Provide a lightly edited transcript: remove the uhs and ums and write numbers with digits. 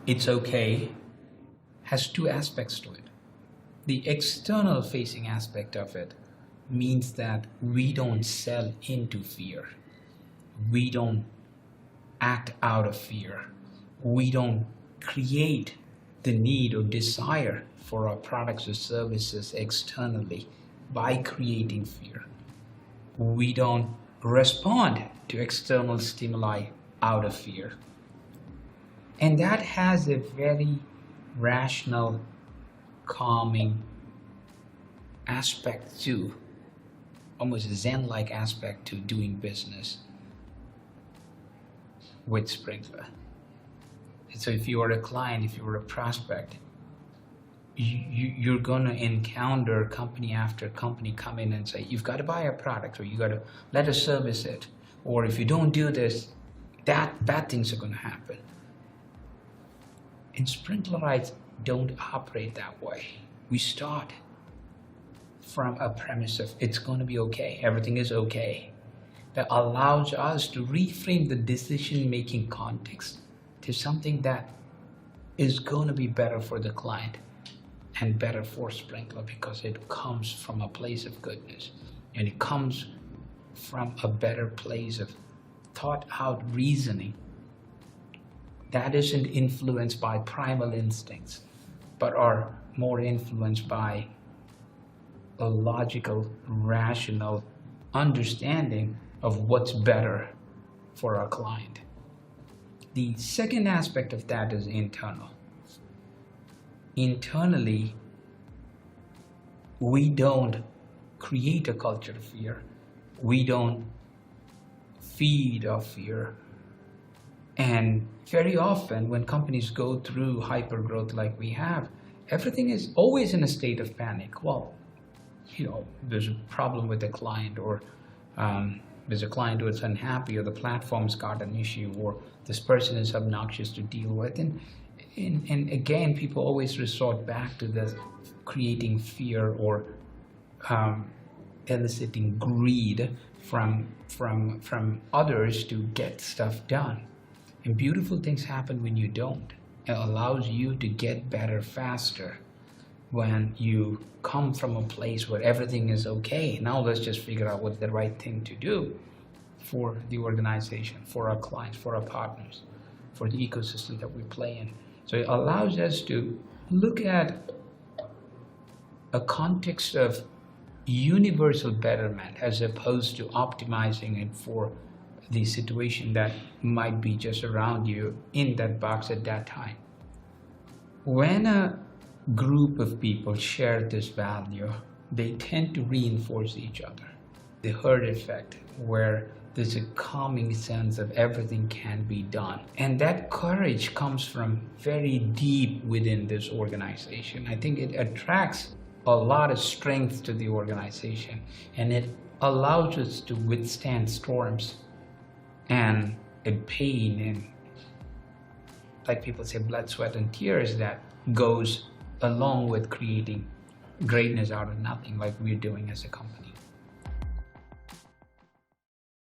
it's okay has two aspects to it. The external facing aspect of it means that we don't sell into fear. We don't act out of fear. We don't create the need or desire for our products or services externally by creating fear. We don't respond to external stimuli out of fear. And that has a very rational, calming aspect to, almost Zen-like aspect to doing business with Sprinklr. So if you are a client, if you are a prospect, you're going to encounter company after company come in and say, you've got to buy our product, or you got to let us service it, or if you don't do this, bad things are going to happen. And Sprinklerites don't operate that way. We start from a premise of it's going to be okay, everything is okay. That allows us to reframe the decision-making context to something that is going to be better for the client and better for Sprinklr, because it comes from a place of goodness, and it comes from a better place of thought out reasoning that isn't influenced by primal instincts, but are more influenced by a logical, rational understanding of what's better for our client. The second aspect of that is internal. Internally, we don't create a culture of fear. We don't feed off fear. And very often when companies go through hypergrowth like we have, everything is always in a state of panic. Well, there's a problem with the client, or there's a client who is unhappy, or the platform's got an issue, or this person is obnoxious to deal with. And again, people always resort back to this creating fear or eliciting greed from others to get stuff done. And beautiful things happen when you don't. It allows you to get better faster when you come from a place where everything is okay. Now let's just figure out what's the right thing to do for the organization, for our clients, for our partners, for the ecosystem that we play in. So it allows us to look at a context of universal betterment as opposed to optimizing it for the situation that might be just around you in that box at that time. When a group of people share this value, they tend to reinforce each other. The herd effect, where there's a calming sense of everything can be done. And that courage comes from very deep within this organization. I think it attracts a lot of strength to the organization, and it allows us to withstand storms and pain and, like people say, blood, sweat, and tears that goes along with creating greatness out of nothing, like we're doing as a company.